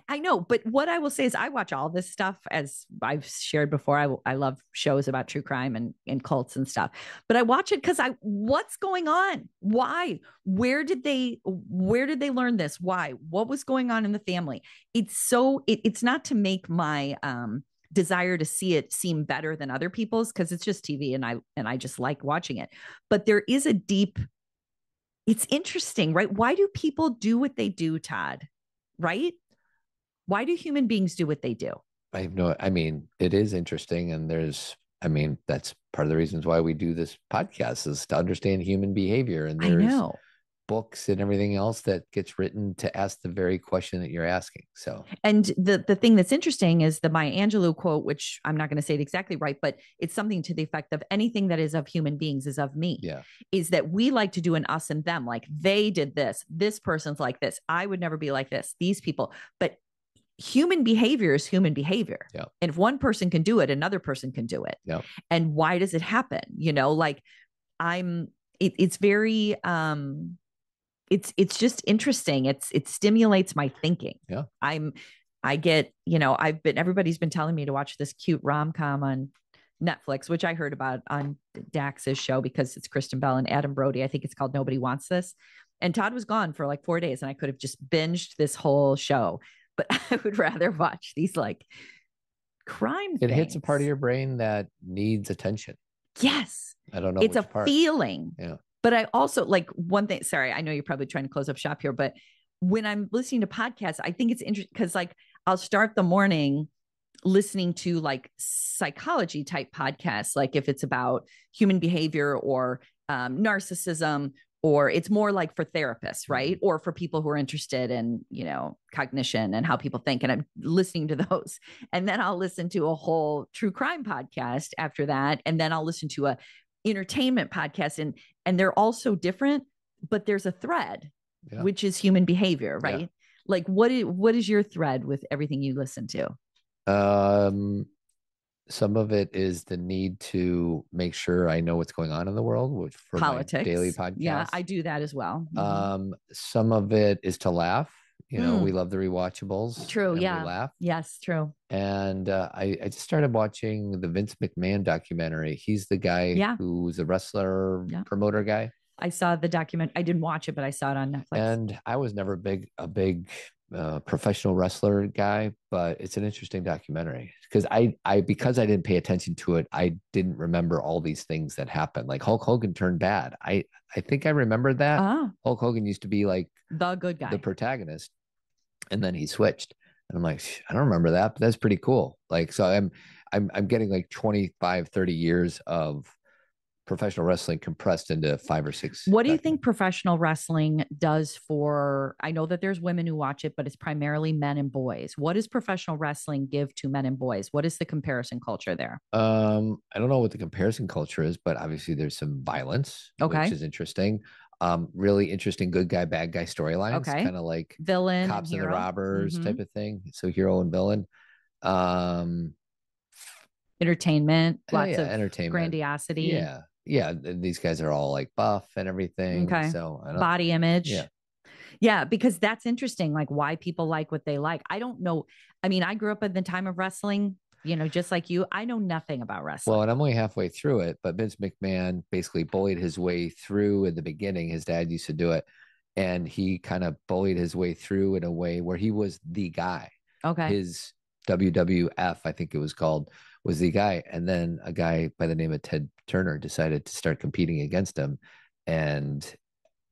I know, but what I will say is I watch all this stuff, as I've shared before. I love shows about true crime and cults and stuff, but I watch it because what's going on? Why? Where did they learn this? Why? What was going on in the family? It's not to make my desire to see it seem better than other people's, because it's just TV and I just like watching it. But there is it's interesting, right? Why do people do what they do, Todd? Right? Why do human beings do what they do? It is interesting. And that's part of the reasons why we do this podcast, is to understand human behavior. And there's books and everything else that gets written to ask the very question that you're asking. So, and the thing that's interesting is the Maya Angelou quote, which I'm not going to say it exactly right, but it's something to the effect of anything that is of human beings is of me. Yeah. Is that we like to do an us and them, like they did this person's like this, I would never be like this, these people. But human behavior is human behavior. Yeah. And if one person can do it, another person can do it. Yeah. And why does it happen? Like it's very, it's just interesting. It stimulates my thinking. Yeah. Everybody's been telling me to watch this cute rom-com on Netflix, which I heard about on Dax's show because it's Kristen Bell and Adam Brody. I think it's called Nobody Wants This. And Todd was gone for like 4 days and I could have just binged this whole show. But I would rather watch these like crime things. It hits a part of your brain that needs attention. Yes. I don't know. It's a feeling. Yeah. But I also like one thing. Sorry, I know you're probably trying to close up shop here, but when I'm listening to podcasts, I think it's interesting because like I'll start the morning listening to like psychology type podcasts, like if it's about human behavior or narcissism, or it's more like for therapists, right? Or for people who are interested in, cognition and how people think. And I'm listening to those. And then I'll listen to a whole true crime podcast after that. And then I'll listen to a entertainment podcast. And they're all so different, but there's a thread, which is human behavior, right? Yeah. Like what is your thread with everything you listen to? Some of it is the need to make sure I know what's going on in the world, which for politics, my daily podcast. Yeah, I do that as well. Mm-hmm. Some of it is to laugh. We love the rewatchables. True. Yeah. We laugh. Yes. True. And I just started watching the Vince McMahon documentary. He's the guy who's a wrestler promoter guy. I saw the document. I didn't watch it, but I saw it on Netflix. And I was never a big professional wrestler guy, but it's an interesting documentary because because I didn't pay attention to it, I didn't remember all these things that happened. Like Hulk Hogan turned bad. I think I remembered that. Hulk Hogan used to be like the good guy, the protagonist, and then he switched. And I'm like, I don't remember that, but that's pretty cool. Like, so I'm getting like 25, 30 years of professional wrestling compressed into 5 or 6. What do you think professional wrestling does for, I know that there's women who watch it, but it's primarily men and boys. What does professional wrestling give to men and boys? What is the comparison culture there? I don't know what the comparison culture is, but obviously there's some violence, which is interesting. Really interesting good guy, bad guy storylines, kind of like villain, cops and the robbers type of thing. So hero and villain. Entertainment, lots of entertainment, grandiosity. Yeah. These guys are all like buff and everything. Okay. So body image. Yeah, because that's interesting. Like why people like what they like. I don't know. I mean, I grew up in the time of wrestling. Just like you, I know nothing about wrestling. Well, and I'm only halfway through it, but Vince McMahon basically bullied his way through in the beginning. His dad used to do it, and he kind of bullied his way through in a way where he was the guy. Okay. His WWF, I think it was called, was the guy. And then a guy by the name of Ted Turner decided to start competing against him and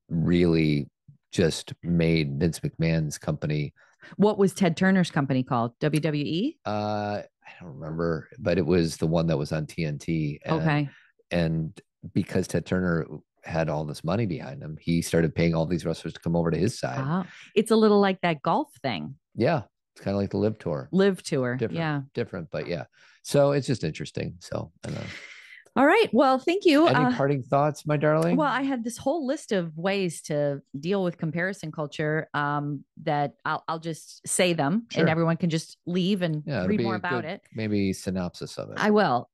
really just made Vince McMahon's company. What was Ted Turner's company called? WWE? I don't remember, but it was the one that was on TNT. Okay. And because Ted Turner had all this money behind him, he started paying all these wrestlers to come over to his side. Oh, it's a little like that golf thing. Yeah. It's kind of like the live tour. Different, but yeah. So it's just interesting. So I know. All right. Well, thank you. Any parting thoughts, my darling? Well, I had this whole list of ways to deal with comparison culture that I'll just say them and everyone can just leave and read more about it. Maybe synopsis of it. I will.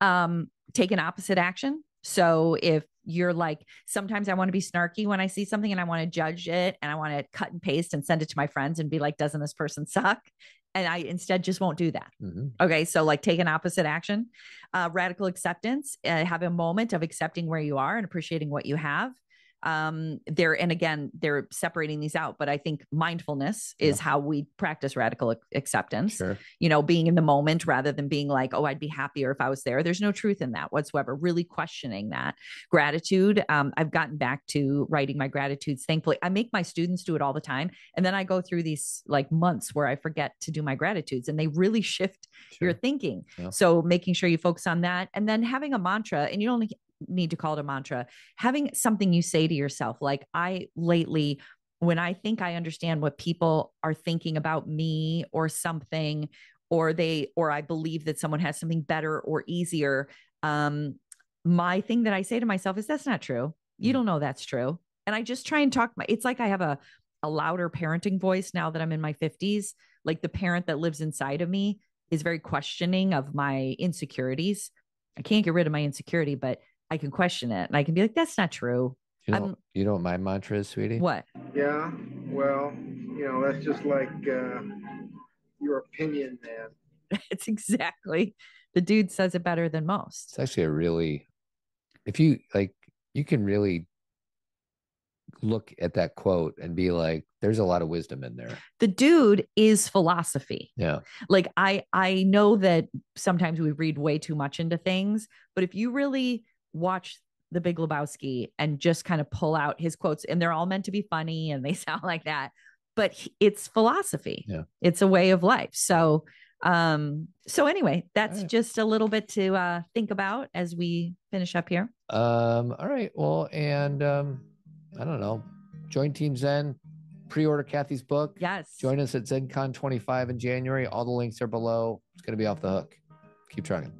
Take an opposite action. So if you're like, sometimes I want to be snarky when I see something and I want to judge it and I want to cut and paste and send it to my friends and be like, doesn't this person suck? And I instead just won't do that. Okay. So like take an opposite action, radical acceptance, have a moment of accepting where you are and appreciating what you have. And again, they're separating these out, but I think mindfulness is how we practice radical acceptance, being in the moment rather than being like, oh, I'd be happier if I was there. There's no truth in that whatsoever. Really questioning that. Gratitude. I've gotten back to writing my gratitudes. Thankfully, I make my students do it all the time. And then I go through these like months where I forget to do my gratitudes and they really shift your thinking. So making sure you focus on that and then having a mantra, and you don't need to call it a mantra, having something you say to yourself. Like I lately, when I think I understand what people are thinking about me or something, or I believe that someone has something better or easier, my thing that I say to myself is that's not true. You don't know that's true. And I just try and talk it's like I have a louder parenting voice now that I'm in my 50s. Like the parent that lives inside of me is very questioning of my insecurities. I can't get rid of my insecurity, but I can question it and I can be like, that's not true. You know what my mantra is, sweetie? What? Yeah, well, that's just like your opinion, man. It's exactly. The dude says it better than most. It's actually if you like, you can really look at that quote and be like, there's a lot of wisdom in there. The dude is philosophy. Yeah. Like I know that sometimes we read way too much into things, but if you really watch The Big Lebowski and just kind of pull out his quotes, and they're all meant to be funny and they sound like that, but it's philosophy. Yeah. It's a way of life. So anyway, that's just a little bit to think about as we finish up here. All right. Well, and I don't know, join Team Zen, pre-order Cathy's book. Yes. Join us at ZenCon 25 in January. All the links are below. It's going to be off the hook. Keep trying.